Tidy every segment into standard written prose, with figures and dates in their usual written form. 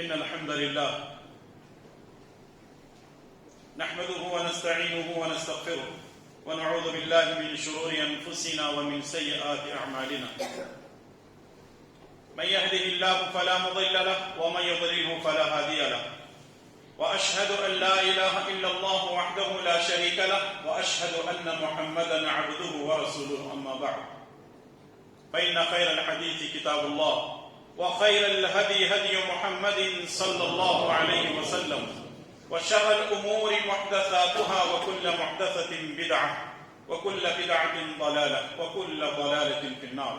إن الحمد لله نحمده ونستعينه ونستغفره ونعوذ بالله من شرور أنفسنا ومن سيئات أعمالنا من يهده الله فلا مضل له ومن يضلله فلا هادي له وأشهد أن لا إله إلا الله وحده لا شريك له وأشهد أن محمدا عبده ورسوله أما بعد فإن خير الحديث كتاب الله وخير الهدي هدي محمد صلى الله عليه وسلم وشر الأمور محدثاتها وكل محدثة بدعة وكل بدعة ضلالة وكل ضلالة في النار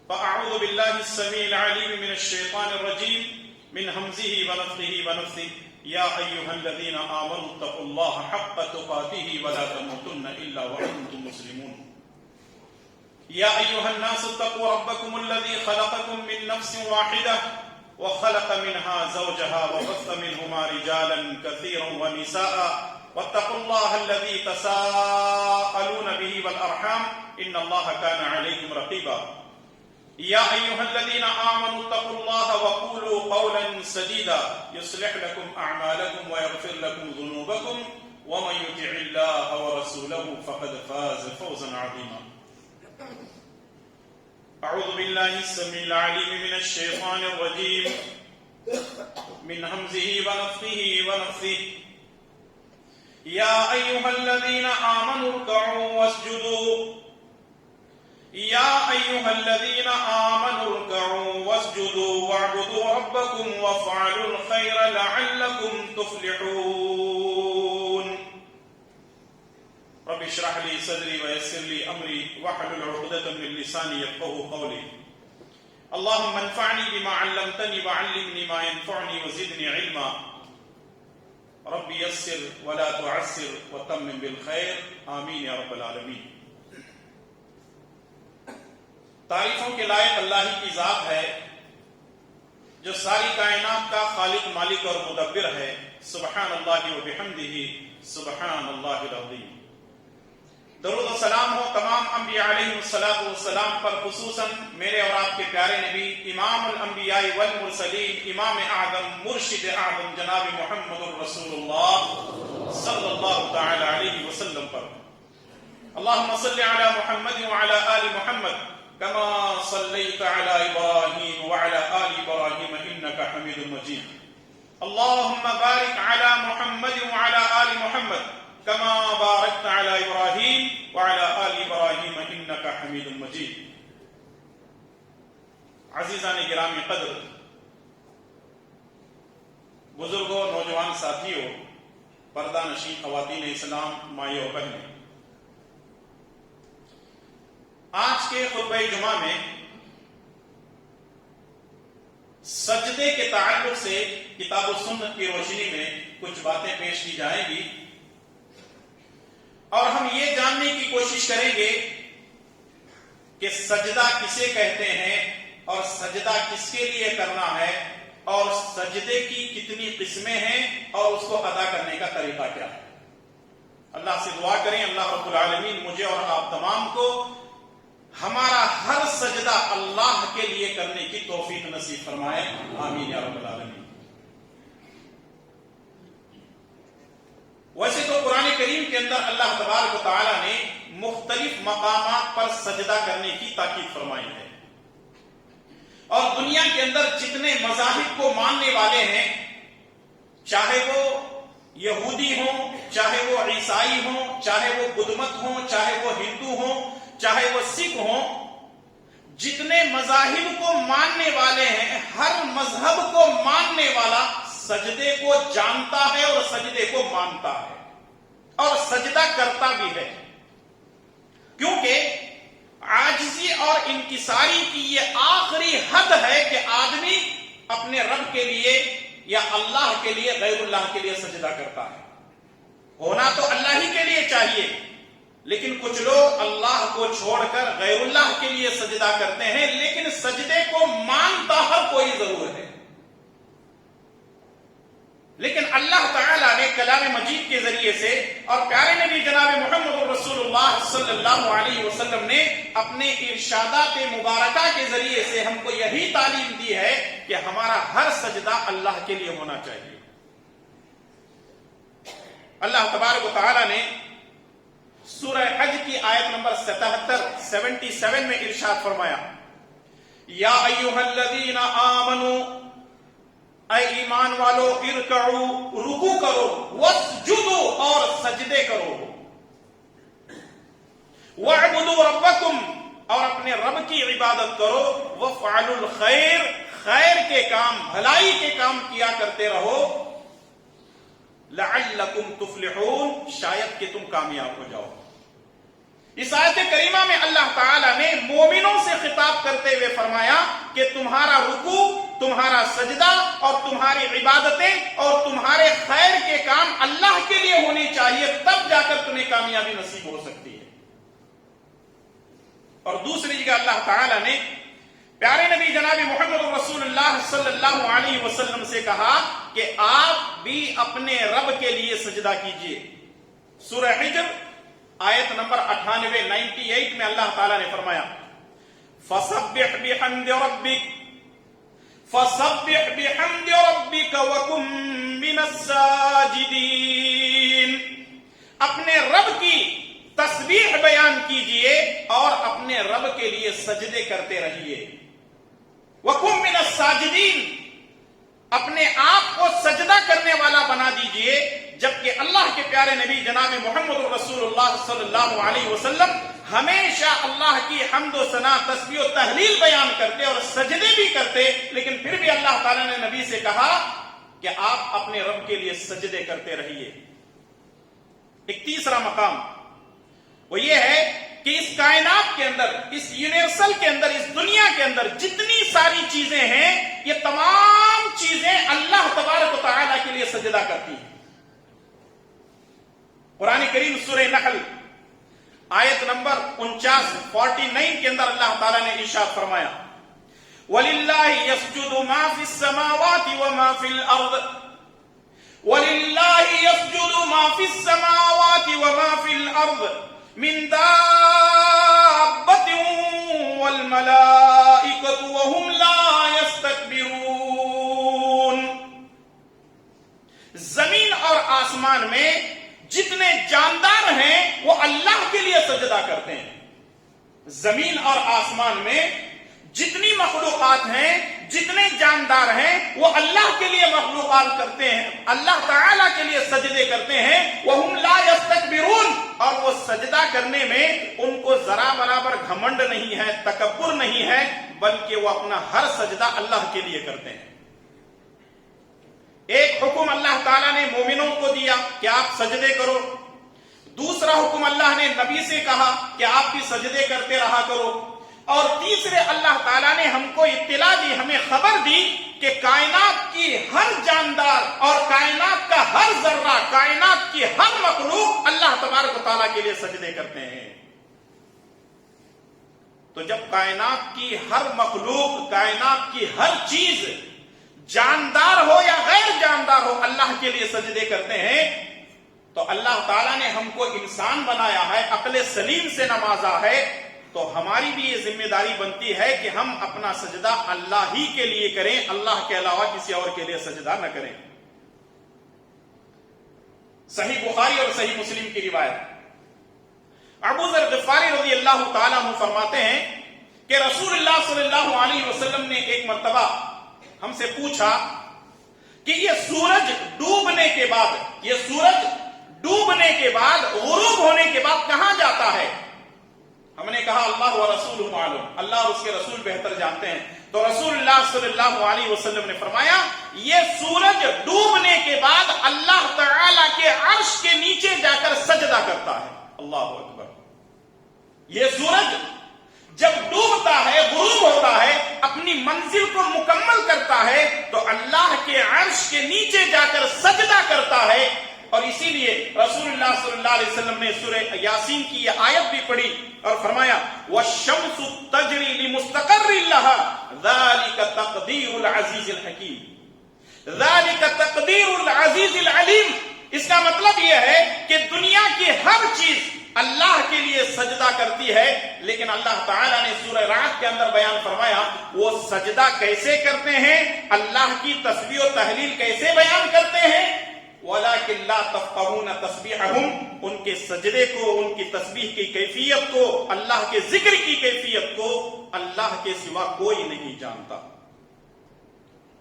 فأعوذ بالله السميع العليم من الشيطان الرجيم من همزه ونفخه ونفثه يا أيها الذين آمنوا اتقوا الله حق تقاته ولا تموتن إلا وأنتم مسلمون يا أيها الناس اتقوا ربكم الذي خلقكم من نفس واحدة وخلق منها زوجها وبث منهما رجالا كثيرا ونساء واتقوا الله الذي تساءلون به والأرحام إن الله كان عليكم رقيبا يا أيها الذين آمنوا اتقوا الله وقولوا قولا سديدا يصلح لكم أعمالكم ويغفر لكم ذنوبكم ومن يطع الله ورسوله فقد فاز فوزا عظيما أعوذ بالله السميع العليم من الشيطان الرجيم من همزه ونفخه ونفثه يا أيها الذين آمنوا اركعوا واسجدوا يا أيها الذين آمنوا اركعوا واسجدوا واعبدوا ربكم وافعلوا الخير لعلكم تفلحون رب اشرح لي صدري ويسر لي أمري واحلل عقدة من لساني يفقهوا قولي اللهم انفعني بما علمتني وعلمني ما ينفعني وزدني علما رب يسر ولا تعسر وتمم بالخير آمین یا رب العالمین۔ تعریفوں کے لائق اللہ ہی کی ذات ہے جو ساری کائنات کا خالق مالک اور مدبر ہے۔ سبحان اللہ و بحمدہ سبحان اللہ العظیم۔ درود و سلام ہو تمام انبیاء علیہ السلام پر، خصوصاً میرے اور آپ کے پیارے نبی امام الانبیاء والمرسلین امام اعظم مرشد اعظم جناب محمد الرسول اللہ صلی اللہ تعالی علیہ وسلم پر۔ اللہم صلی علی محمد وعلی آل محمد كما صليت على إبراهيم وعلى آل إبراهيم إنك حميد مجيد اللهم بارك على محمد وعلى آل محمد كما باركت على إبراهيم وعلى آل إبراهيم إنك حميد مجيد۔ عزیزان گرامی قدر، بزرگوں، نوجوان ساتھیوں، پردہ نشین خواتین اسلام، مائیں و بہنیں، آج کے خطبہ جمعہ میں سجدے کے تعلق سے کتاب و سنت کی روشنی میں کچھ باتیں پیش کی جائیں گی اور ہم یہ جاننے کی کوشش کریں گے کہ سجدہ کسے کہتے ہیں اور سجدہ کس کے لیے کرنا ہے اور سجدے کی کتنی قسمیں ہیں اور اس کو ادا کرنے کا طریقہ کیا ہے۔ اللہ سے دعا کریں اللہ رب العالمین مجھے اور آپ تمام کو ہمارا ہر سجدہ اللہ کے لیے کرنے کی توفیق نصیب فرمائے، آمین یا رب العالمین۔ ویسے تو قرآن کریم کے اندر اللہ تبارک و تعالی نے مختلف مقامات پر سجدہ کرنے کی تاکید فرمائی ہے، اور دنیا کے اندر جتنے مذاہب کو ماننے والے ہیں، چاہے وہ یہودی ہوں، چاہے وہ عیسائی ہوں، چاہے وہ بدھ مت ہوں، چاہے وہ ہندو ہوں، چاہے وہ سکھ ہوں، جتنے مذاہب کو ماننے والے ہیں، ہر مذہب کو ماننے والا سجدے کو جانتا ہے اور سجدے کو مانتا ہے اور سجدہ کرتا بھی ہے، کیونکہ عاجزی اور انکساری کی یہ آخری حد ہے کہ آدمی اپنے رب کے لیے یا اللہ کے لیے غیر اللہ کے لیے سجدہ کرتا ہے۔ ہونا تو اللہ ہی کے لیے چاہیے، لیکن کچھ لوگ اللہ کو چھوڑ کر غیر اللہ کے لیے سجدہ کرتے ہیں، لیکن سجدے کو مانتا ہر کوئی ضرور ہے۔ لیکن اللہ تعالیٰ نے کلام مجید کے ذریعے سے اور پیارے نبی جناب محمد رسول اللہ صلی اللہ علیہ وسلم نے اپنے ارشادات مبارکہ کے ذریعے سے ہم کو یہی تعلیم دی ہے کہ ہمارا ہر سجدہ اللہ کے لیے ہونا چاہیے. اللہ تبارک و تعالی نے سورہ حج کی آیت نمبر 77 میں ارشاد فرمایا، یا ایھا الذین آمنوا، اے ایمان والو، ارکعوا، رکوع کرو، واسجدوا، اور سجدے کرو، واعبدوا ربکم، اور اپنے رب کی عبادت کرو، وافعلوا الخیر، خیر کے کام، بھلائی کے کام کیا کرتے رہو، لعلکم تفلحون، شاید کہ تم کامیاب ہو جاؤ. اس آیت کریمہ میں اللہ تعالی نے مومنوں سے خطاب کرتے ہوئے فرمایا کہ تمہارا رکوع، تمہارا سجدہ اور تمہاری عبادتیں اور تمہارے خیر کے کام اللہ کے لیے ہونے چاہیے، تب جا کر تمہیں کامیابی نصیب ہو سکتی ہے. اور دوسری جگہ اللہ تعالی نے پیارے نبی جناب محمد رسول اللہ صلی اللہ علیہ وسلم سے کہا کہ آپ بھی اپنے رب کے لیے سجدہ کیجئے. سورہ حجر آیت نمبر 98 میں اللہ تعالیٰ نے فرمایا، فَسَبِّحْ بِحَمْدِ رَبِّكَ وَكُن مِّنَ السَّاجِدِينَ، اپنے رب کی تسبیح بیان کیجئے اور اپنے رب کے لیے سجدے کرتے رہیے. وَكُن مِّنَ السَّاجِدِينَ، اپنے آپ کو سجدہ کرنے والا بنا دیجئے، جبکہ اللہ کے پیارے نبی جناب محمد رسول اللہ صلی اللہ علیہ وسلم ہمیشہ اللہ کی حمد و ثنا، تسبیح و تہلیل بیان کرتے اور سجدے بھی کرتے، لیکن پھر بھی اللہ تعالیٰ نے نبی سے کہا کہ آپ اپنے رب کے لیے سجدے کرتے رہیے. ایک تیسرا مقام وہ یہ ہے کہ اس کائنات کے اندر، اس یونیورسل کے اندر، اس دنیا کے اندر جتنی ساری چیزیں ہیں، یہ تمام چیزیں اللہ تبارک و تعالیٰ کے لیے سجدہ کرتی ہیں. قرآن کریم سورہ نحل آیت نمبر 49 کے اندر اللہ تعالیٰ نے ارشاد فرمایا، وَلِلَّهِ يَسْجُدُ مَا فِي السَّمَاوَاتِ وَمَا فِي الْأَرْضِ وَلِلَّهِ يَسْجُدُ مَا فِي السَّمَاوَاتِ وَمَا فِي الْأَرْضِ مِن دَابَّةٍ وَالْمَلَائِكَةُ وَهُمْ لَا يَسْتَكْبِرُونَ. زمین اور آسمان میں جتنے جاندار ہیں وہ اللہ کے لیے سجدہ کرتے ہیں. زمین اور آسمان میں جتنی مخلوقات ہیں، جتنے جاندار ہیں، وہ اللہ کے لیے مخلوقات کرتے ہیں، اللہ تعالیٰ کے لیے سجدے کرتے ہیں. وَهُمْ لَا يَسْتَكْبِرُونَ، اور وہ سجدہ کرنے میں ان کو ذرا برابر گھمنڈ نہیں ہے، تکبر نہیں ہے، بلکہ وہ اپنا ہر سجدہ اللہ کے لیے کرتے ہیں. ایک حکم اللہ تعالیٰ نے مومنوں کو دیا کہ آپ سجدے کرو، دوسرا حکم اللہ نے نبی سے کہا کہ آپ بھی سجدے کرتے رہا کرو، اور تیسرے اللہ تعالیٰ نے ہم کو اطلاع دی، ہمیں خبر دی کہ کائنات کی ہر جاندار اور کائنات کا ہر ذرہ، کائنات کی ہر مخلوق اللہ تبارک و تعالیٰ کے لیے سجدے کرتے ہیں. تو جب کائنات کی ہر مخلوق، کائنات کی ہر چیز، جاندار ہو یا غیر جاندار ہو، اللہ کے لیے سجدے کرتے ہیں، تو اللہ تعالیٰ نے ہم کو انسان بنایا ہے، عقل سلیم سے نوازا ہے، تو ہماری بھی یہ ذمہ داری بنتی ہے کہ ہم اپنا سجدہ اللہ ہی کے لیے کریں، اللہ کے علاوہ کسی اور کے لیے سجدہ نہ کریں. صحیح بخاری اور صحیح مسلم کی روایت، ابو ذر غفاری رضی اللہ تعالیٰ عنہ فرماتے ہیں کہ رسول اللہ صلی اللہ علیہ وسلم نے ایک مرتبہ ہم سے پوچھا کہ یہ سورج ڈوبنے کے بعد غروب ہونے کے بعد کہاں جاتا ہے؟ ہم نے کہا اللہ و رسول معلوم، اللہ اور اس کے رسول بہتر جانتے ہیں. تو رسول اللہ صلی اللہ علیہ وسلم نے فرمایا یہ سورج ڈوبنے کے بعد اللہ تعالی کے عرش کے نیچے جا کر سجدہ کرتا ہے. اللہ اکبر. یہ سورج جب ڈوبتا ہے، غروب ہوتا ہے، اپنی منزل کو مکمل کرتا ہے، تو اللہ کے عرش کے نیچے جا کر سجدہ کرتا ہے. اور اسی لیے رسول اللہ صلی اللہ علیہ وسلم نے سورہ یاسین کی یہ آیت بھی پڑھی اور فرمایا وَالشَّمْسُ تَجْرِي لِمُسْتَقَرٍّ لَهَا ذَلِكَ تَقْدِيرُ الْعَزِيزِ الْحَكِيمِ، ذَلِكَ تَقْدِيرُ الْعَزِيزِ الْعَلِيمِ. اس کا مطلب یہ ہے کہ دنیا کی ہر چیز اللہ کے لیے سجدہ کرتی ہے، لیکن اللہ تعالیٰ نے سورہ رعد کے اندر بیان فرمایا وہ سجدہ کیسے کرتے ہیں، اللہ کی تسبیح و تحلیل کیسے بیان کرتے ہیں، وَلَكِنْ لَا تَفْقَهُونَ تَسْبِيحَهُمْ، ان کے سجدے کو، ان کی تسبیح کی کیفیت کو، اللہ کے ذکر کی کیفیت کو اللہ کے سوا کوئی نہیں جانتا۔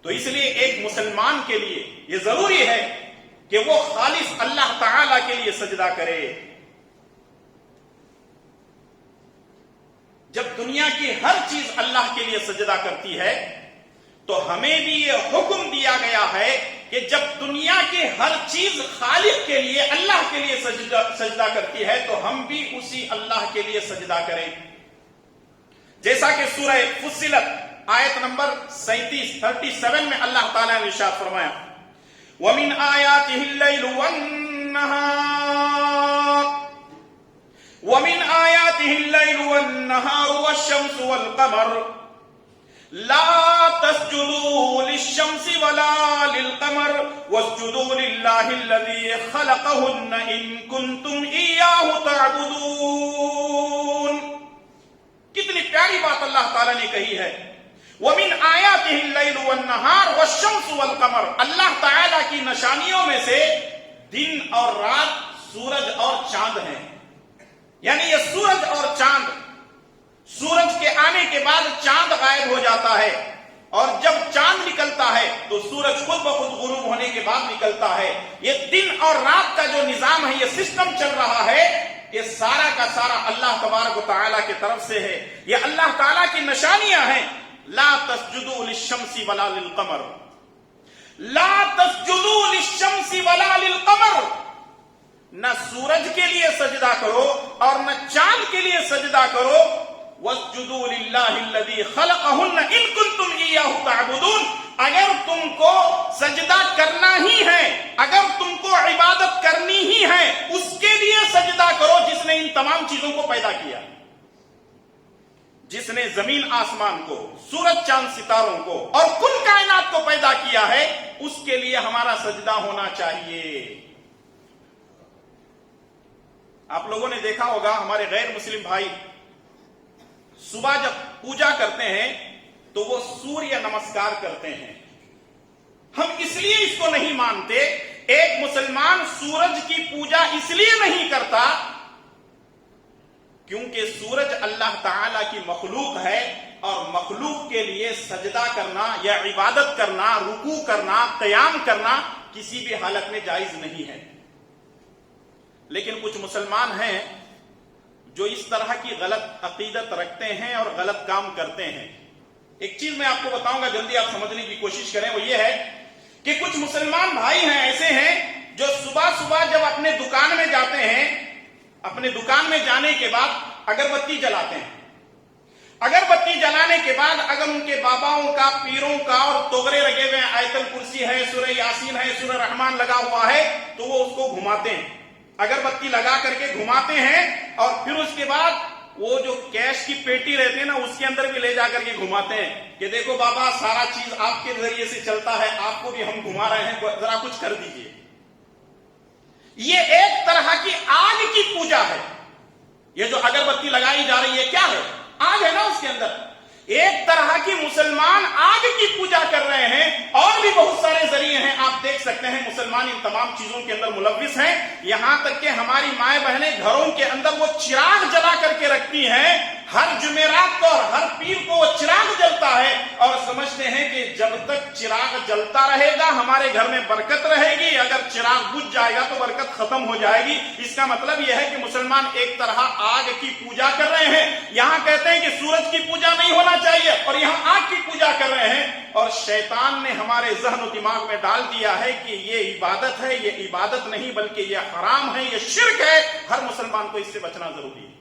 تو اس لیے ایک مسلمان کے لیے یہ ضروری ہے کہ وہ خالص اللہ تعالی کے لیے سجدہ کرے۔ جب دنیا کی ہر چیز اللہ کے لیے سجدہ کرتی ہے تو ہمیں بھی یہ حکم دیا گیا ہے کہ جب دنیا کی ہر چیز خالق کے لیے، اللہ کے لیے سجدہ کرتی ہے تو ہم بھی اسی اللہ کے لیے سجدہ کریں۔ جیسا کہ سورہ فصلت آیت نمبر 37 میں اللہ تعالیٰ نے ارشاد فرمایا وَمِنْ آيَاتِهِ اللَّيْلُ وَالنَّهَارُ وَالشَّمْسُ وَالْقَمَرُ لَا تَسْجُدُوا لِلشَّمْسِ وَلَا لِلْقَمَرِ وَاسْجُدُوا لِلَّهِ الَّذِي خَلَقَهُنَّ إِن كُنتُمْ إِيَّاهُ تَعْبُدُونَ۔ کتنی پیاری بات اللہ تعالیٰ نے کہی ہے، وَمِنْ آيَاتِهِ اللَّيْلُ وَالنَّهَارُ وَالشَّمْسُ وَالْقَمَرُ، اللہ تعالیٰ کی نشانیوں میں سے دن اور رات، سورج اور چاند ہیں۔ یعنی یہ سورج اور چاند، سورج کے آنے کے بعد چاند غائب ہو جاتا ہے، اور جب چاند نکلتا ہے تو سورج خود بخود غروب ہونے کے بعد نکلتا ہے۔ یہ دن اور رات کا جو نظام ہے، یہ سسٹم چل رہا ہے، یہ سارا کا سارا اللہ تبارک و تعالیٰ کی طرف سے ہے، یہ اللہ تعالیٰ کی نشانیاں ہیں۔ لا تسجدوا للشمس ولا للقمر، لا تسجدوا للشمس ولا للقمر، نہ سورج کے لیے سجدہ کرو اور نہ چاند کے لیے سجدہ کرو۔ وَاسْجُدُوا لِلَّهِ الَّذِي خَلَقَهُنَّ إِن كُنتُمْ إِيَّاهُ تَعْبُدُونَ، اگر تم کو سجدہ کرنا ہی ہے، اگر تم کو عبادت کرنی ہی ہے، اس کے لیے سجدہ کرو جس نے ان تمام چیزوں کو پیدا کیا، جس نے زمین آسمان کو، سورج چاند ستاروں کو اور کل کائنات کو پیدا کیا ہے، اس کے لیے ہمارا سجدہ ہونا چاہیے۔ آپ لوگوں نے دیکھا ہوگا ہمارے غیر مسلم بھائی صبح جب پوجا کرتے ہیں تو وہ سوریہ نمسکار کرتے ہیں۔ ہم اس لیے اس کو نہیں مانتے، ایک مسلمان سورج کی پوجا اس لیے نہیں کرتا کیونکہ سورج اللہ تعالی کی مخلوق ہے، اور مخلوق کے لیے سجدہ کرنا یا عبادت کرنا، رکوع کرنا، قیام کرنا کسی بھی حالت میں جائز نہیں ہے۔ لیکن کچھ مسلمان ہیں جو اس طرح کی غلط عقیدت رکھتے ہیں اور غلط کام کرتے ہیں۔ ایک چیز میں آپ کو بتاؤں گا، جلدی آپ سمجھنے کی کوشش کریں، وہ یہ ہے کہ کچھ مسلمان بھائی ہیں ایسے ہیں جو صبح صبح جب اپنے دکان میں جاتے ہیں، اپنے دکان میں جانے کے بعد اگربتی جلاتے ہیں۔ اگربتی جلانے کے بعد اگر ان کے باباؤں کا، پیروں کا اور توغرے لگے ہوئے ہیں، آیت الکرسی ہے، سورہ یاسین ہے، سورہ رحمان لگا ہوا ہے، تو وہ اس کو گھماتے ہیں، اگربتی لگا کر کے گھماتے ہیں، اور پھر اس کے بعد وہ جو کیش کی پیٹی رہتے ہیں نا، اس کے اندر بھی لے جا کر کے گھماتے ہیں کہ دیکھو بابا سارا چیز آپ کے ذریعے سے چلتا ہے، آپ کو بھی ہم گھما رہے ہیں، ذرا کچھ کر دیجئے۔ یہ ایک طرح کی آگ کی پوجا ہے۔ یہ جو اگربتی لگائی جا رہی ہے کیا ہے؟ آگ ہے نا اس کے اندر۔ ایک طرح کی مسلمان آگ کی پوجا کر رہے ہیں، اور بھی بہت سارے ذریعے ہیں، آپ دیکھ سکتے ہیں مسلمان ان تمام چیزوں کے اندر ملوث ہیں۔ یہاں تک کہ ہماری مائیں بہنیں گھروں کے اندر وہ چراغ جلا کر کے رکھتی ہیں، ہر جمعرات کو اور ہر پیر کو وہ چراغ جلتا ہے، اور سمجھتے ہیں کہ جب تک چراغ جلتا رہے گا ہمارے گھر میں برکت رہے گی، اگر چراغ بجھ جائے گا تو برکت ختم ہو جائے گی۔ اس کا مطلب یہ ہے کہ مسلمان ایک طرح آگ کی پوجا کر رہے ہیں۔ یہاں کہتے ہیں کہ سورج کی پوجا نہیں ہونا چاہیے، اور یہاں آگ کی پوجا کر رہے ہیں، اور شیطان نے ہمارے ذہن و دماغ میں ڈال دیا ہے کہ یہ عبادت ہے، یہ عبادت نہیں بلکہ یہ حرام ہے، یہ شرک ہے۔ ہر مسلمان کو اس سے بچنا ضروری ہے۔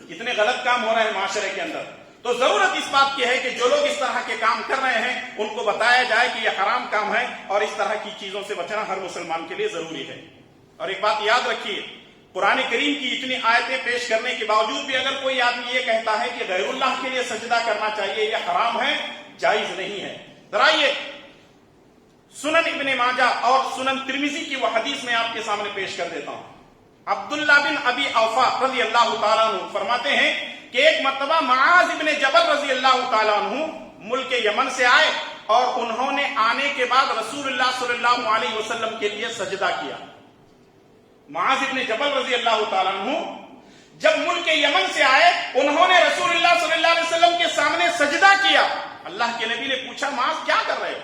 کتنے غلط کام ہو رہے ہیں معاشرے کے اندر، تو ضرورت اس بات کی ہے کہ جو لوگ اس طرح کے کام کر رہے ہیں ان کو بتایا جائے کہ یہ حرام کام ہے، اور اس طرح کی چیزوں سے بچنا ہر مسلمان کے لیے ضروری ہے۔ اور ایک بات یاد رکھیے، قرآن کریم کی اتنی آیتیں پیش کرنے کے باوجود بھی اگر کوئی آدمی یہ کہتا ہے کہ غیر اللہ کے لیے سجدہ کرنا چاہیے، یہ حرام ہے، جائز نہیں ہے۔ ذرا یہ سنن ابن ماجہ اور سنن ترمذی کی وہ حدیث میں آپ کے سامنے پیش کر دیتا ہوں۔ عبداللہ بن ابی اوفا رضی اللہ تعالیٰ عنہ فرماتے ہیں کہ ایک مرتبہ معاذ ابن جبل رضی اللہ تعالیٰ عنہ ملک یمن سے آئے اور انہوں نے آنے کے بعد رسول اللہ صلی اللہ علیہ وسلم کے لیے سجدہ کیا. معاذ ابن جبل رضی اللہ تعالیٰ عنہ جب ملک یمن سے آئے انہوں نے رسول اللہ صلی اللہ علیہ وسلم کے سامنے سجدہ کیا. اللہ کے نبی نے پوچھا معاذ کیا کر رہے ہو,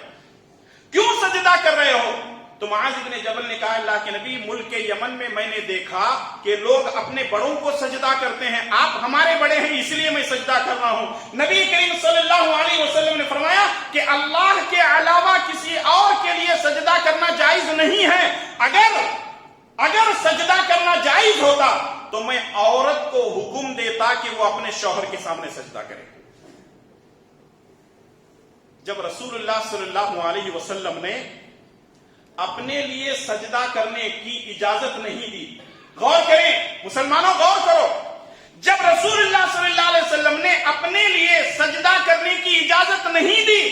کیوں سجدہ کر رہے ہو؟ تو معاذ ابن جبل نے کہا اللہ کے نبی ملک یمن میں نے دیکھا کہ لوگ اپنے بڑوں کو سجدہ کرتے ہیں, آپ ہمارے بڑے ہیں اس لیے میں سجدہ کر رہا ہوں. نبی کریم صلی اللہ علیہ وسلم نے فرمایا کہ اللہ کے علاوہ کسی اور کے لیے سجدہ کرنا جائز نہیں ہے. اگر سجدہ کرنا جائز ہوتا تو میں عورت کو حکم دیتا کہ وہ اپنے شوہر کے سامنے سجدہ کرے. جب رسول اللہ صلی اللہ علیہ وسلم نے اپنے لیے سجدہ کرنے کی اجازت نہیں دی, غور کریں مسلمانوں, غور کرو, جب رسول اللہ صلی اللہ علیہ وسلم نے اپنے لیے سجدہ کرنے کی اجازت نہیں دی,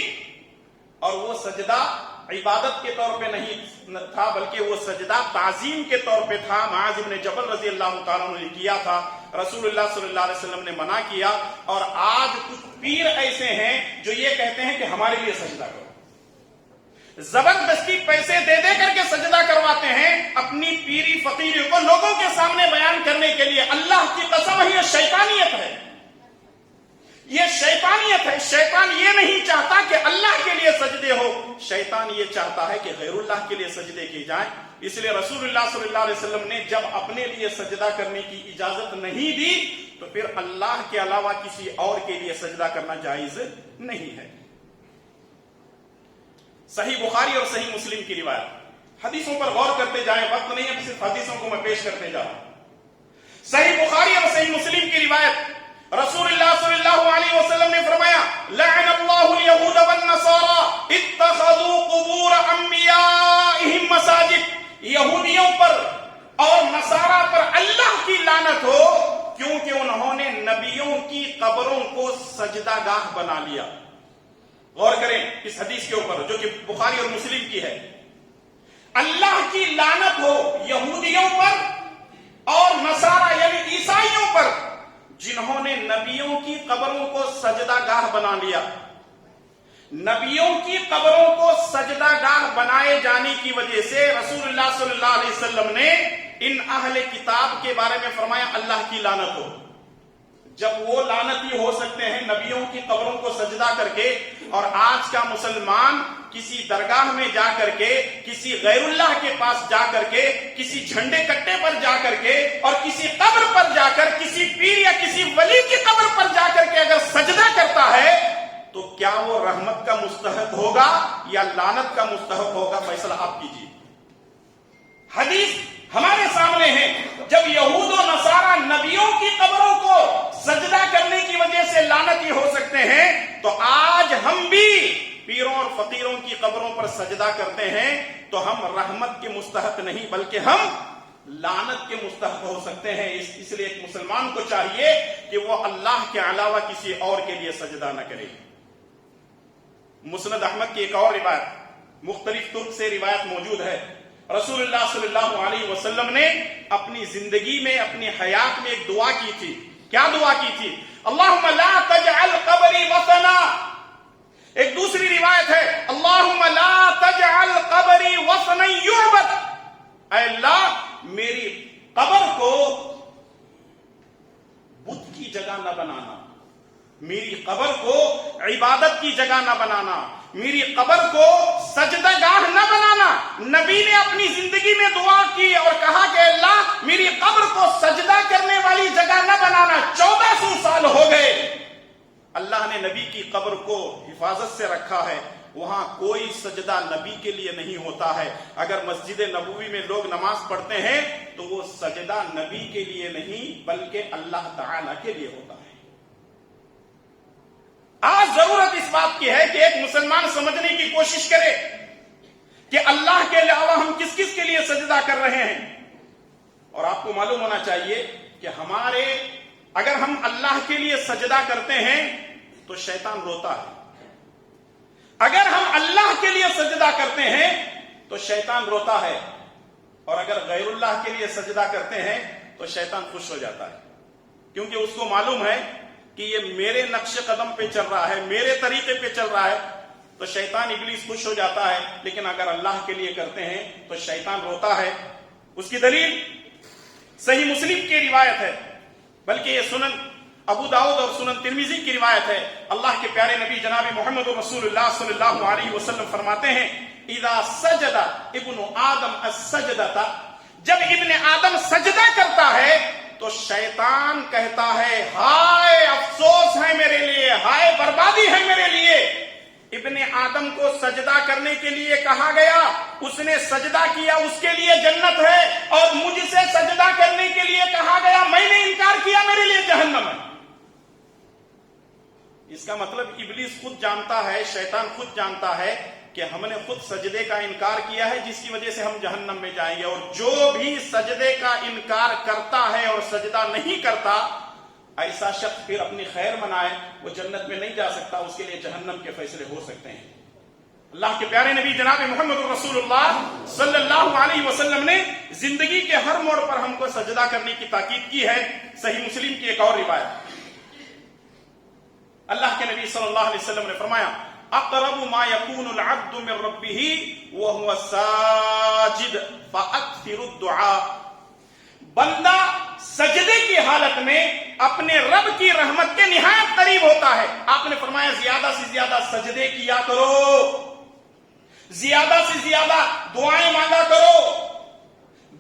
اور وہ سجدہ عبادت کے طور پہ نہیں تھا بلکہ وہ سجدہ تعظیم کے طور پہ تھا, معاذ ابن جبل رضی اللہ تعالیٰ عنہ نے کیا تھا, رسول اللہ صلی اللہ علیہ وسلم نے منع کیا. اور آج کچھ پیر ایسے ہیں جو یہ کہتے ہیں کہ ہمارے لیے سجدہ کرو, زبردستی پیسے دے دے کر کے سجدہ کرواتے ہیں اپنی پیری فقیری کو لوگوں کے سامنے بیان کرنے کے لیے. اللہ کی قسم یہ شیطانیت ہے, یہ شیطانیت ہے. شیطان یہ نہیں چاہتا کہ اللہ کے لیے سجدے ہو, شیطان یہ چاہتا ہے کہ غیر اللہ کے لیے سجدے کیے جائیں. اس لیے رسول اللہ صلی اللہ علیہ وسلم نے جب اپنے لیے سجدہ کرنے کی اجازت نہیں دی تو پھر اللہ کے علاوہ کسی اور کے لیے سجدہ کرنا جائز نہیں ہے. صحیح بخاری اور صحیح مسلم کی روایت, حدیثوں پر غور کرتے جائیں, وقت نہیں ہے صرف حدیثوں کو میں پیش کرتے جا رہا ہوں. صحیح بخاری اور صحیح مسلم کی روایت, رسول اللہ صلی اللہ علیہ وسلم نے فرمایا لعن اللہ الیہود والنصارى اتخذوا قبور انبیائہم مساجد. یہودیوں پر اور نصارہ پر اللہ کی لعنت ہو کیونکہ انہوں نے نبیوں کی قبروں کو سجدہ گاہ بنا لیا. غور کریں اس حدیث کے اوپر جو کہ بخاری اور مسلم کی ہے. اللہ کی لعنت ہو یہودیوں پر اور نصارہ یعنی عیسائیوں پر جنہوں نے نبیوں کی قبروں کو سجدہ گاہ بنا لیا. نبیوں کی قبروں کو سجدہ گاہ بنائے جانے کی وجہ سے رسول اللہ صلی اللہ علیہ وسلم نے ان اہل کتاب کے بارے میں فرمایا اللہ کی لعنت ہو. جب وہ لعنتی ہو سکتے ہیں نبیوں کی قبروں کو سجدہ کر کے, اور آج کا مسلمان کسی درگاہ میں جا کر کے, کسی غیر اللہ کے پاس جا کر کے, کسی جھنڈے کٹے پر جا کر کے, اور کسی قبر پر جا کر, کسی پیر یا کسی ولی کی قبر پر جا کر کے اگر سجدہ کرتا ہے تو کیا وہ رحمت کا مستحق ہوگا یا لعنت کا مستحق ہوگا؟ فیصلہ آپ کیجیے. حدیث ہمارے سامنے ہے. جب یہود و نصارہ نبیوں کی قبروں کو سجدہ کرنے کی وجہ سے لعنتی ہو سکتے ہیں تو آج ہم بھی پیروں اور فقیروں کی قبروں پر سجدہ کرتے ہیں تو ہم رحمت کے مستحق نہیں بلکہ ہم لعنت کے مستحق ہو سکتے ہیں. اس لیے ایک مسلمان کو چاہیے کہ وہ اللہ کے علاوہ کسی اور کے لیے سجدہ نہ کرے. مسند احمد کی ایک اور روایت مختلف طرق سے روایت موجود ہے. رسول اللہ صلی اللہ علیہ وسلم نے اپنی زندگی میں اپنی حیات میں ایک دعا کی تھی. کیا دعا کی تھی؟ اللہم لا تجعل قبری وطنا. ایک دوسری روایت ہے اللہم لا تجعل قبری وطنا یعبد. اے اللہ میری قبر کو بت کی جگہ نہ بنانا, میری قبر کو عبادت کی جگہ نہ بنانا, میری قبر کو سجدہ گاہ نہ بنانا. نبی نے اپنی زندگی میں دعا کی اور کہا کہ اللہ میری قبر کو سجدہ کرنے والی جگہ نہ بنانا. 1400 سال ہو گئے اللہ نے نبی کی قبر کو حفاظت سے رکھا ہے. وہاں کوئی سجدہ نبی کے لیے نہیں ہوتا ہے. اگر مسجد نبوی میں لوگ نماز پڑھتے ہیں تو وہ سجدہ نبی کے لیے نہیں بلکہ اللہ تعالی کے لیے ہوتا ہے. آج ضرورت اس بات کی ہے کہ ایک مسلمان سمجھنے کی کوشش کرے کہ اللہ کے علاوہ ہم کس کس کے لیے سجدہ کر رہے ہیں. اور آپ کو معلوم ہونا چاہیے کہ اگر ہم اللہ کے لیے سجدہ کرتے ہیں تو شیطان روتا ہے. اگر ہم اللہ کے لیے سجدہ کرتے ہیں تو شیطان روتا ہے. اور اگر غیر اللہ کے لیے سجدہ کرتے ہیں تو شیطان خوش ہو جاتا ہے، کیونکہ اس کو معلوم ہے کہ یہ میرے نقش قدم پہ چل رہا ہے، میرے طریقے پہ چل رہا ہے، تو شیطان ابلیس خوش ہو جاتا ہے. لیکن اگر اللہ کے لیے کرتے ہیں تو شیطان روتا ہے. اس کی دلیل صحیح مسلم کی روایت ہے، بلکہ یہ سنن ابو داؤد اور سنن ترمذی کی روایت ہے. اللہ کے پیارے نبی جناب محمد رسول اللہ صلی اللہ علیہ وسلم فرماتے ہیں اذا سجد ابن آدم السجدہ، جب ابن آدم سجدہ کرتا ہے تو شیطان کہتا ہے ہائے افسوس ہے میرے لیے، ہائے بربادی ہے میرے لیے. ابن آدم کو سجدہ کرنے کے لیے کہا گیا، اس نے سجدہ کیا، اس کے لیے جنت ہے، اور مجھ سے سجدہ کرنے کے لیے کہا گیا، میں نے انکار کیا، میرے لیے جہنم ہے. اس کا مطلب ابلیس خود جانتا ہے، شیطان خود جانتا ہے کہ ہم نے خود سجدے کا انکار کیا ہے، جس کی وجہ سے ہم جہنم میں جائیں گے. اور جو بھی سجدے کا انکار کرتا ہے اور سجدہ نہیں کرتا، ایسا شخص پھر اپنی خیر منائے، وہ جنت میں نہیں جا سکتا، اس کے لیے جہنم کے فیصلے ہو سکتے ہیں. اللہ کے پیارے نبی جناب محمد رسول اللہ صلی اللہ علیہ وسلم نے زندگی کے ہر موڑ پر ہم کو سجدہ کرنے کی تاکید کی ہے. صحیح مسلم کی ایک اور روایت، اللہ کے نبی صلی اللہ علیہ وسلم نے فرمایا اقرب ما يكون العبد من ربه وهو ساجد فاكثر الدعاء. بندہ سجدے کی حالت میں اپنے رب کی رحمت کے نہایت قریب ہوتا ہے. آپ نے فرمایا زیادہ سے زیادہ سجدے کیا کرو، زیادہ سے زیادہ دعائیں مانگا کرو.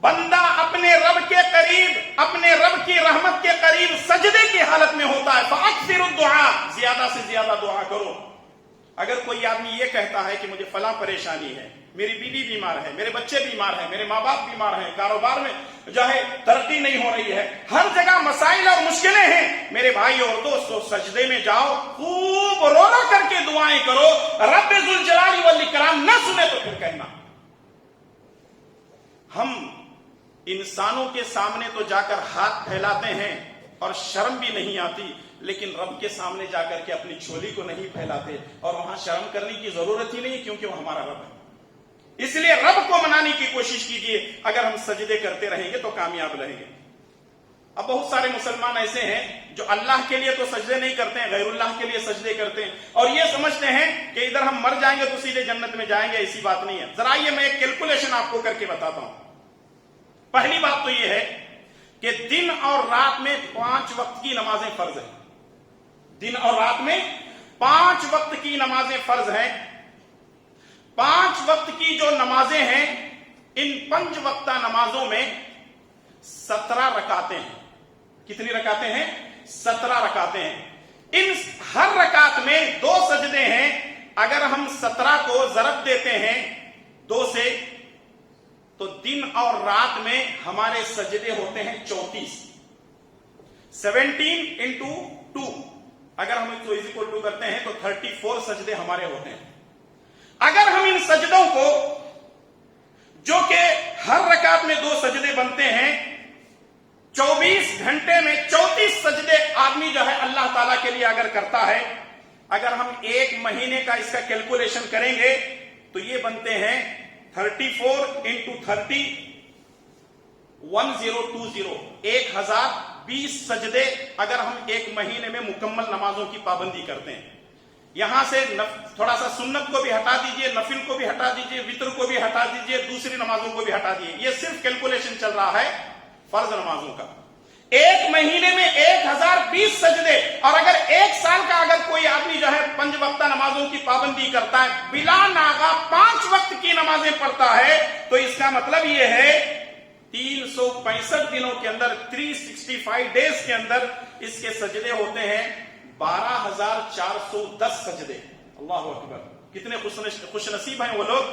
بندہ اپنے رب کے قریب، اپنے رب کی رحمت کے قریب سجدے کی حالت میں ہوتا ہے. فاکثر الدعاء، زیادہ سے زیادہ دعا کرو. اگر کوئی آدمی یہ کہتا ہے کہ مجھے فلاں پریشانی ہے، میری بیوی بیمار ہے، میرے بچے بیمار ہیں، میرے ماں باپ بیمار ہیں، کاروبار میں جو ہے ترقی نہیں ہو رہی ہے، ہر جگہ مسائل اور مشکلیں ہیں، میرے بھائی اور دوستو سجدے میں جاؤ، خوب رو رو کر کے دعائیں کرو. رب ذوالجلال والاکرام نہ سنے تو پھر کہنا. ہم انسانوں کے سامنے تو جا کر ہاتھ پھیلاتے ہیں اور شرم بھی نہیں آتی، لیکن رب کے سامنے جا کر کے اپنی جھولی کو نہیں پھیلاتے، اور وہاں شرم کرنے کی ضرورت ہی نہیں، کیونکہ وہ ہمارا رب ہے. اس لیے رب کو منانے کی کوشش کیجیے. اگر ہم سجدے کرتے رہیں گے تو کامیاب رہیں گے. اب بہت سارے مسلمان ایسے ہیں جو اللہ کے لیے تو سجدے نہیں کرتے ہیں، غیر اللہ کے لیے سجدے کرتے ہیں، اور یہ سمجھتے ہیں کہ ادھر ہم مر جائیں گے تو سیدھے جنت میں جائیں گے. ایسی بات نہیں ہے. ذرا یہ میں ایک کیلکولیشن آپ کو کر کے بتاتا ہوں. پہلی بات تو یہ ہے کہ دن اور رات میں 5 وقت کی نمازیں فرض ہیں. دن اور رات میں 5 وقت کی نمازیں فرض ہیں. 5 وقت کی جو نمازیں ہیں، ان 5 وقتہ نمازوں میں 17 رکعتیں ہیں. کتنی رکعتیں ہیں؟ 17 رکعتیں ہیں. ان ہر رکعت میں 2 سجدے ہیں. اگر ہم 17 کو ضرب دیتے ہیں 2 سے، تو دن اور رات میں ہمارے سجدے ہوتے ہیں 34. 17 into 2، اگر ہم اس کو از اکول ٹو کرتے ہیں تو 34 سجدے ہمارے ہوتے ہیں. اگر ہم ان سجدوں کو، جو کہ ہر رکعت میں 2 سجدے بنتے ہیں، 24 گھنٹے میں 34 سجدے آدمی جو ہے اللہ تعالیٰ کے لیے اگر کرتا ہے، اگر ہم 1 مہینے کا اس کا کیلکولیشن کریں گے تو یہ بنتے ہیں 34 into 30، 1020، 1020 سجدے اگر ہم 1 مہینے میں مکمل نمازوں کی پابندی کرتے ہیں. یہاں سے تھوڑا سا سنت کو بھی ہٹا دیجئے، نفل کو بھی ہٹا دیجئے، وتر کو بھی ہٹا دیجئے، دوسری نمازوں کو بھی ہٹا دیجئے. یہ صرف کیلکولیشن چل رہا ہے فرض نمازوں کا. 1 مہینے میں 1020 سجدے. اور اگر 1 سال کا اگر کوئی آدمی جو ہے 5 وقتہ نمازوں کی پابندی کرتا ہے، بلا ناغہ 5 وقت کی نمازیں پڑھتا ہے، تو اس کا مطلب یہ ہے 365 دنوں کے اندر، 365 ڈیز کے اندر اس کے سجدے ہوتے ہیں 12,410 سجدے. اللہ اکبر. کتنے خوش نصیب ہیں وہ لوگ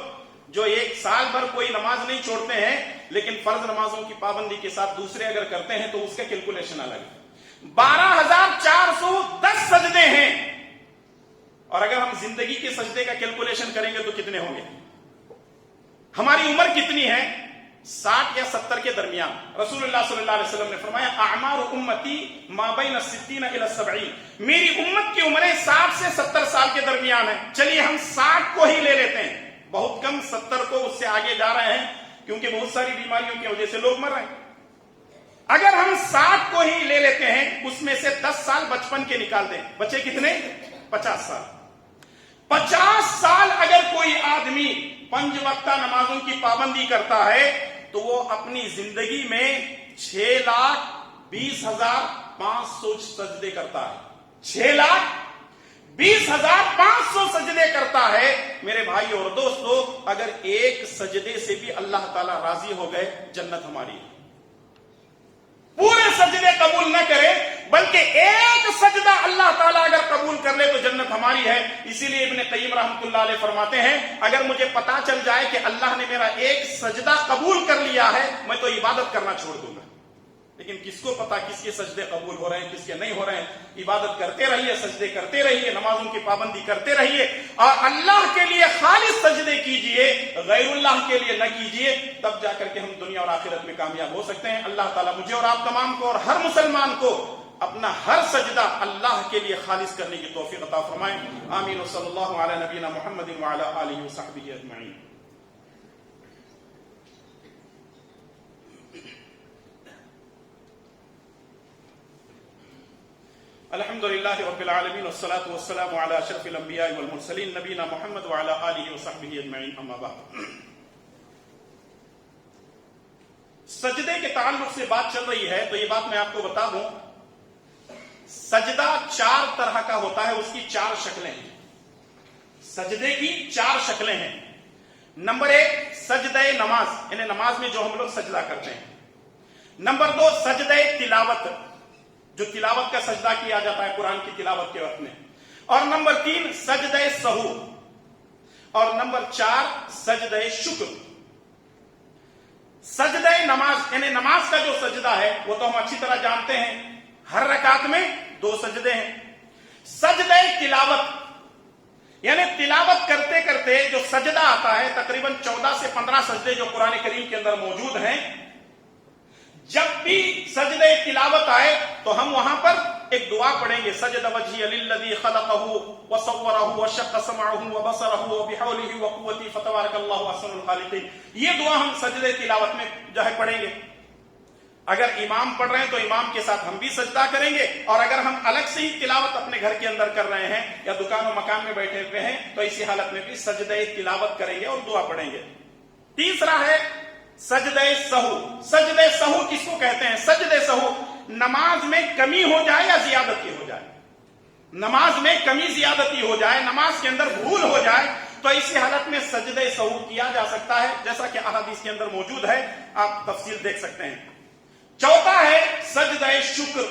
جو 1 سال بھر کوئی نماز نہیں چھوڑتے ہیں، لیکن فرض نمازوں کی پابندی کے ساتھ دوسرے اگر کرتے ہیں تو اس کا کیلکولیشن الگ ہے. 12,410 سجدے ہیں. اور اگر ہم زندگی کے سجدے کا کیلکولیشن کریں گے تو کتنے ہوں گے؟ ہماری عمر کتنی ہے؟ 60 یا 70 کے درمیان. رسول اللہ صلی اللہ علیہ وسلم نے فرمایا اعمار امتی ما بین 60 الی 70. میری امت کی عمریں 60 سے 70 سال کے درمیان ہیں. چلیے ہم 60 کو ہی لے لیتے ہیں. بہت کم 70 کو، اس سے آگے جا رہے ہیں کیونکہ بہت ساری بیماریوں کی وجہ سے لوگ مر رہے ہیں. اگر ہم 60 کو ہی لے لیتے ہیں، اس میں سے 10 سال بچپن کے نکال دیں، بچے کتنے؟ 50 سال۔ 50 سال اگر کوئی آدمی 5 وقتہ نمازوں کی پابندی کرتا ہے تو وہ اپنی زندگی میں 6,20,500 سجدے کرتا ہے۔ 6,20,500 سجدے کرتا ہے۔ میرے بھائی اور دوستو، اگر ایک سجدے سے بھی اللہ تعالیٰ راضی ہو گئے، جنت ہماری ہے۔ پورے سجدے قبول نہ کرے بلکہ ایک سجدہ اللہ تعالیٰ اگر قبول کر لے تو جنت ہماری ہے۔ اسی لیے ابن قیم رحمۃ اللہ علیہ فرماتے ہیں، اگر مجھے پتا چل جائے کہ اللہ نے میرا ایک سجدہ قبول کر لیا ہے، میں تو عبادت کرنا چھوڑ دوں گا۔ لیکن کس کو پتا کس کے سجدے قبول ہو رہے ہیں، کس کے نہیں ہو رہے ہیں۔ عبادت کرتے رہیے، سجدے کرتے رہیے، نمازوں کی پابندی کرتے رہیے، اور اللہ کے لیے خالص سجدے کیجئے، غیر اللہ کے لیے نہ کیجئے، تب جا کر کے ہم دنیا اور آخرت میں کامیاب ہو سکتے ہیں۔ اللہ تعالیٰ مجھے اور آپ تمام کو اور ہر مسلمان کو اپنا ہر سجدہ اللہ کے لیے خالص کرنے کی توفیق عطا فرمائے۔ آمین صلی اللہ علی نبینا محمد وعلی آلہ وصحبہ اجمعین۔ الحمد للہ رب العالمین والصلاة والسلام علی اشرف الانبیاء والمرسلین نبینا محمد وعلی آلہ وصحبہ اجمعین، اما بعد۔ سجدے کے تعلق سے بات چل رہی ہے تو یہ بات میں آپ کو بتا دوں، سجدہ 4 طرح کا ہوتا ہے، اس کی 4 شکلیں ہیں۔ سجدے کی 4 شکلیں ہیں۔ نمبر 1 سجدہ نماز، یعنی نماز میں جو ہم لوگ سجدہ کرتے ہیں۔ نمبر 2 سجدہ تلاوت، جو تلاوت کا سجدہ کیا جاتا ہے قرآن کی تلاوت کے وقت میں۔ اور نمبر 3 سجدہ سہو، اور نمبر 4 سجدہ شکر۔ سجدہ نماز یعنی نماز کا جو سجدہ ہے وہ تو ہم اچھی طرح جانتے ہیں، ہر رکعت میں 2 سجدے ہیں۔ سجدہ تلاوت یعنی تلاوت کرتے کرتے جو سجدہ آتا ہے، تقریباً 14 سے 15 سجدے جو قرآن کریم کے اندر موجود ہیں، جب بھی سجدہ تلاوت آئے تو ہم وہاں پر ایک دعا پڑھیں گے، سجد وجہی للذی خلقہ وصورہ وشق سمعہ وبصرہ وبحولہ وقوتہ فتبارک اللہ احسن الخالقین۔ یہ دعا ہم سجدہ تلاوت میں جو ہے پڑھیں گے۔ اگر امام پڑھ رہے ہیں تو امام کے ساتھ ہم بھی سجدہ کریں گے، اور اگر ہم الگ سے ہی تلاوت اپنے گھر کے اندر کر رہے ہیں یا دکان و مکان میں بیٹھے ہوئے ہیں تو اسی حالت میں بھی سجدہ تلاوت کریں گے اور دعا پڑھیں گے۔ تیسرا ہے سجدہ سہو۔ سجدہ سہو کس کو کہتے ہیں؟ سجدہ سہو نماز میں کمی ہو جائے یا زیادتی ہو جائے، نماز میں کمی زیادتی ہو جائے، نماز کے اندر بھول ہو جائے تو اسی حالت میں سجدہ سہو کیا جا سکتا ہے، جیسا کہ احادیث کے اندر موجود ہے، آپ تفصیل دیکھ سکتے ہیں۔ چوتھا ہے سجدہ شکر۔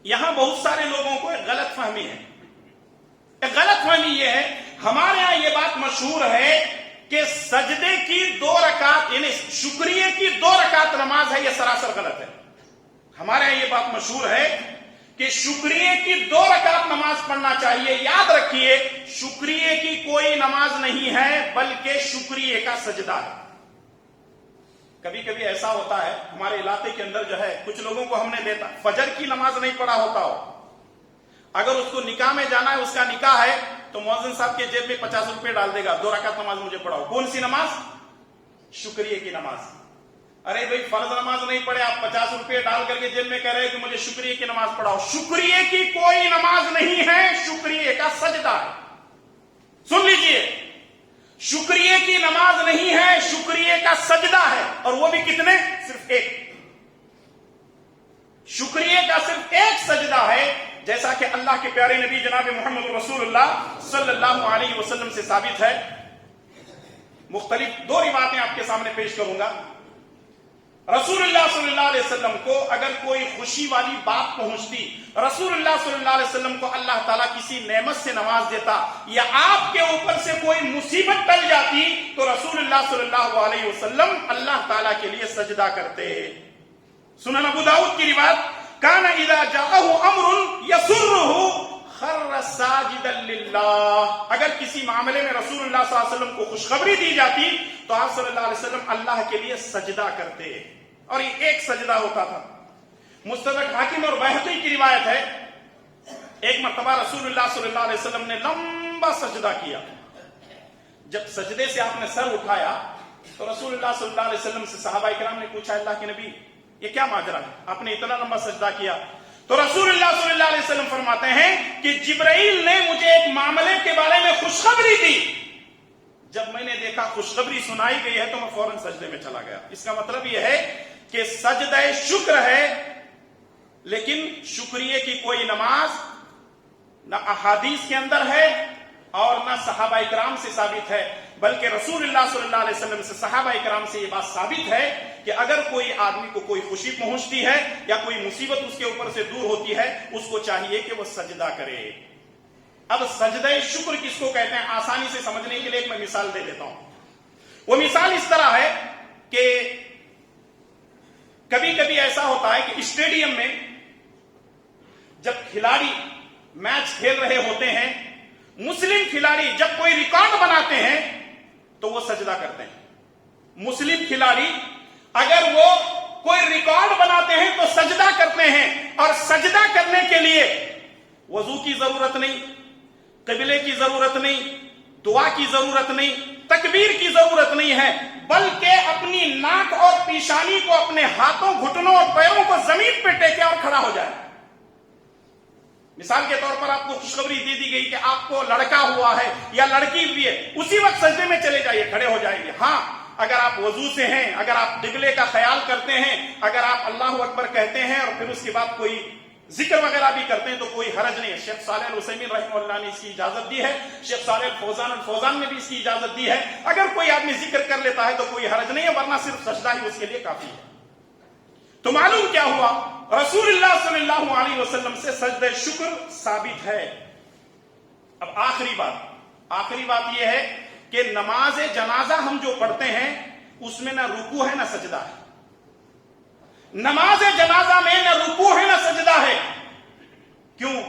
یہاں بہت سارے لوگوں کو ایک غلط فہمی ہے۔ ایک غلط فہمی یہ ہے، ہمارے ہاں یہ بات مشہور ہے کہ سجدے کی 2 رکعت یعنی شکریہ کی 2 رکعت نماز ہے، یہ سراسر غلط ہے۔ ہمارے ہاں یہ بات مشہور ہے کہ شکریہ کی 2 رکعت نماز پڑھنا چاہیے۔ یاد رکھیے، شکریہ کی کوئی نماز نہیں ہے بلکہ شکریہ کا سجدہ ہے۔ کبھی کبھی ایسا ہوتا ہے ہمارے علاقے کے اندر جو ہے کچھ لوگوں کو ہم نے دیتا فجر کی نماز نہیں پڑھا ہوتا ہو، اگر اس کو نکاح میں جانا ہے، اس کا نکاح ہے تو مؤذن صاحب کے جیب میں 50 روپے ڈال دے گا، 2 رکعت نماز مجھے پڑھاؤ۔ کون سی نماز؟ شکریہ کی نماز۔ ارے بھائی فرض نماز نہیں پڑھے، آپ 50 روپے ڈال کر کے جیب میں کہہ رہے کہ مجھے شکریہ کی نماز پڑھاؤ۔ شکریہ کی کوئی نماز نہیں ہے، شکریہ کا سجدہ ہے۔ سن لیجئے، شکریہ کی نماز نہیں ہے، شکریہ کا سجدہ ہے، اور وہ بھی کتنے؟ صرف 1۔ شکریہ کا صرف 1 سجدہ ہے، جیسا کہ اللہ کے پیارے نبی جناب محمد رسول اللہ صلی اللہ علیہ وسلم سے ثابت ہے۔ مختلف 2 روایتیں آپ کے سامنے پیش کروں گا۔ رسول اللہ صلی اللہ علیہ وسلم کو اگر کوئی خوشی والی بات پہنچتی، رسول اللہ صلی اللہ علیہ وسلم کو اللہ تعالیٰ کسی نعمت سے نواز دیتا، یا آپ کے اوپر سے کوئی مصیبت ٹل جاتی تو رسول اللہ صلی اللہ علیہ وسلم اللہ تعالیٰ کے لیے سجدہ کرتے۔ سنن ابو داؤد کی روایت، کان اذا جاءه امر یسرہ خر ساجدا للہ، اگر کسی معاملے میں رسول اللہ صلی اللہ علیہ وسلم کو خوشخبری دی جاتی تو آپ صلی اللہ علیہ وسلم اللہ کے لیے سجدہ کرتے، اور یہ 1 سجدہ ہوتا تھا۔ مستدرک حاکم اور بہقی کی روایت ہے، ایک مرتبہ رسول اللہ صلی اللہ علیہ وسلم نے لمبا سجدہ کیا۔ جب سجدے سے آپ نے سر اٹھایا تو رسول اللہ صلی اللہ علیہ وسلم سے صحابہ کرام نے پوچھا، اللہ کے نبی یہ کیا ماجرا ہے؟ آپ نے اتنا لمبا سجدہ کیا. تو رسول اللہ صلی اللہ علیہ وسلم فرماتے ہیں کہ جبرائیل نے مجھے ایک معاملے کے بارے میں خوشخبری دی. جب میں نے دیکھا خوشخبری سنائی گئی ہے تو میں فوراً سجدے میں چلا گیا. اس کا مطلب یہ ہے کہ سجدہ شکر ہے، لیکن شکریہ کی کوئی نماز نہ احادیث کے اندر ہے اور نہ صحابہ اکرام سے ثابت ہے، بلکہ رسول اللہ صلی اللہ علیہ وسلم سے، صحابہ اکرام سے یہ بات ثابت ہے کہ اگر کوئی آدمی کو کوئی خوشی پہنچتی ہے یا کوئی مصیبت اس کے اوپر سے دور ہوتی ہے، اس کو چاہیے کہ وہ سجدہ کرے. اب سجدہ شکر کس کو کہتے ہیں آسانی سے سمجھنے کے لیے ایک میں مثال دے دیتا ہوں. وہ مثال اس طرح ہے کہ کبھی کبھی ایسا ہوتا ہے کہ اسٹیڈیم میں جب کھلاڑی میچ کھیل رہے ہوتے ہیں، مسلم کھلاڑی جب کوئی ریکارڈ بناتے ہیں تو وہ سجدہ کرتے ہیں. مسلم کھلاڑی اگر وہ کوئی ریکارڈ بناتے ہیں تو سجدہ کرتے ہیں، اور سجدہ کرنے کے لیے وضو کی ضرورت نہیں، قبلے کی ضرورت نہیں، دعا کی ضرورت نہیں، تکبیر کی ضرورت نہیں ہے، بلکہ اپنی ناک اور پیشانی کو، اپنے ہاتھوں، گھٹنوں اور پیروں کو زمین پہ ٹیکے اور کھڑا ہو جائے. مثال کے طور پر آپ کو خوشخبری دے دی گئی کہ آپ کو لڑکا ہوا ہے یا لڑکی ہوئی ہے، اسی وقت سجدے میں چلے جائیے، کھڑے ہو جائیں گے. ہاں، اگر آپ وضو سے ہیں، اگر آپ قبلے کا خیال کرتے ہیں، اگر آپ اللہ اکبر کہتے ہیں اور پھر اس کے بعد کوئی ذکر وغیرہ بھی کرتے ہیں تو کوئی حرج نہیں ہے. شیخ صالح العثیمین رحمہ اللہ نے اس کی اجازت دی ہے، شیخ صالح الفوزان نے بھی اس کی اجازت دی ہے. اگر کوئی آدمی ذکر کر لیتا ہے تو کوئی حرج نہیں ہے، ورنہ صرف سجدہ ہی اس کے لیے کافی ہے. تو معلوم کیا ہوا؟ رسول اللہ صلی اللہ علیہ وسلم سے سجدہ شکر ثابت ہے. اب آخری بات یہ ہے کہ نماز جنازہ ہم جو پڑھتے ہیں اس میں نہ رکوع ہے نہ سجدہ ہے. نماز جنازہ میں نہ رکوع ہے نہ سجدہ ہے. کیوں؟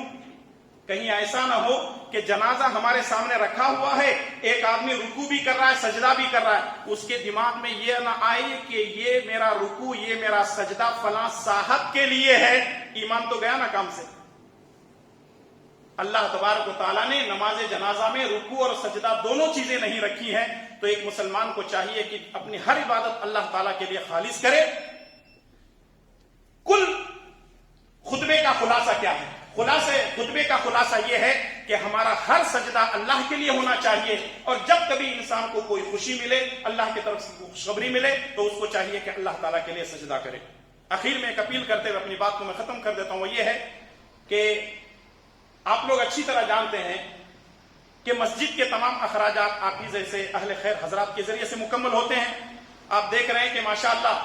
کہیں ایسا نہ ہو کہ جنازہ ہمارے سامنے رکھا ہوا ہے، ایک آدمی رکوع بھی کر رہا ہے، سجدہ بھی کر رہا ہے، اس کے دماغ میں یہ نہ آئے کہ یہ میرا رکوع، یہ میرا سجدہ فلاں صاحب کے لیے ہے. ایمان تو گیا نا کام سے. اللہ تبارک و تعالیٰ نے نماز جنازہ میں رکوع اور سجدہ دونوں چیزیں نہیں رکھی ہیں. تو ایک مسلمان کو چاہیے کہ اپنی ہر عبادت اللہ تعالیٰ کے لیے خالص کرے. کل خطبے کا خلاصہ کیا ہے؟ خطبے کا خلاصہ یہ ہے کہ ہمارا ہر سجدہ اللہ کے لیے ہونا چاہیے، اور جب کبھی انسان کو کوئی خوشی ملے، اللہ کی طرف سے خوشخبری ملے، تو اس کو چاہیے کہ اللہ تعالیٰ کے لیے سجدہ کرے. اخیر میں ایک اپیل کرتے ہوئے اپنی بات کو میں ختم کر دیتا ہوں. وہ یہ ہے کہ آپ لوگ اچھی طرح جانتے ہیں کہ مسجد کے تمام اخراجات آپ ہی جیسے اہل خیر حضرات کے ذریعے سے مکمل ہوتے ہیں. آپ دیکھ رہے ہیں کہ ماشاءاللہ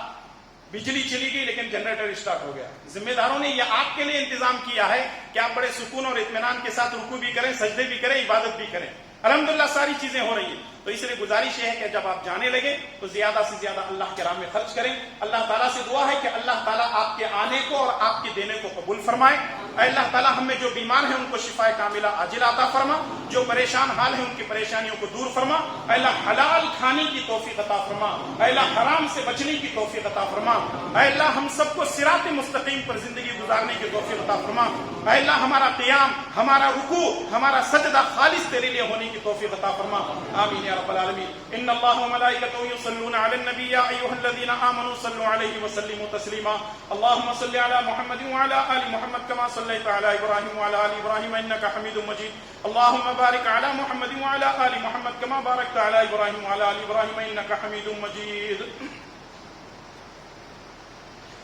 بجلی چلی گئی لیکن جنریٹر اسٹارٹ ہو گیا. ذمہ داروں نے یہ آپ کے لیے انتظام کیا ہے کہ آپ بڑے سکون اور اطمینان کے ساتھ رکوع بھی کریں، سجدے بھی کریں، عبادت بھی کریں. الحمدللہ ساری چیزیں ہو رہی ہیں. تو اس لیے گزارش یہ ہے کہ جب آپ جانے لگے تو زیادہ سے زیادہ اللہ کے راہ میں خرچ کریں. اللہ تعالیٰ سے دعا ہے کہ اللہ تعالیٰ آپ کے آنے کو اور آپ کے دینے کو قبول فرمائے. اے اللہ تعالیٰ ہم میں جو بیمار ہیں ان کو شفا کاملہ عاجلہ عطا فرما، جو پریشان حال ہیں ان کی پریشانیوں کو دور فرما. اے اللہ حلال کھانے کی توفیق عطا فرما. اے اللہ حرام سے بچنے کی توفیق عطا فرما. اے اللہ ہم سب کو صراط مستقیم پر زندگی گزارنے کی توفیق عطا فرما. اے اللہ ہمارا قیام، ہمارا رکوع، ہمارا سجدہ خالص تیرے لیے ہونے کی توفیق عطا فرما. آمین یا رب العالمین. ان اللہ وملائکته یصلون علی النبی یا ایھا الذین آمنوا صلوا علیہ وسلموا تسلیما. اللهم صل علی محمد وعلى آل محمد كما صليت على ابراہیم وعلى آل ابراہیم انك حمید مجید. اللهم بارك على محمد وعلى آل محمد كما باركت على ابراہیم وعلى آل ابراہیم انك حمید مجید.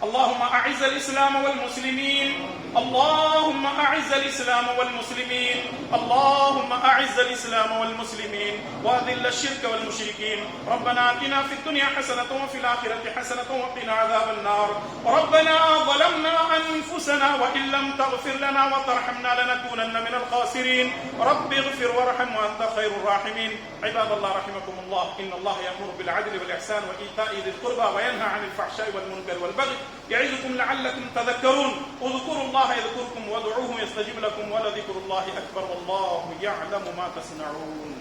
اللهم اعز الاسلام والمسلمين، اللهم اعز الاسلام والمسلمين، اللهم اعز الاسلام والمسلمين واذل الشرك والمشركين. ربنا آتنا في الدنيا حسنة وفي الآخرة حسنة وقنا عذاب النار. ربنا ظلمنا انفسنا وان لم تغفر لنا وترحمنا لنكونن من الخاسرين. رب اغفر وارحم وانت خير الراحمين. عباد الله رحمكم الله، ان الله يأمر بالعدل والإحسان وإيتاء ذي القربى وينهى عن الفحشاء والمنكر والبغي يعظكم لعلكم تذكرون. اذكروا الله يذكركم وادعوه يستجب لكم ولذكر الله أكبر والله يعلم ما تصنعون.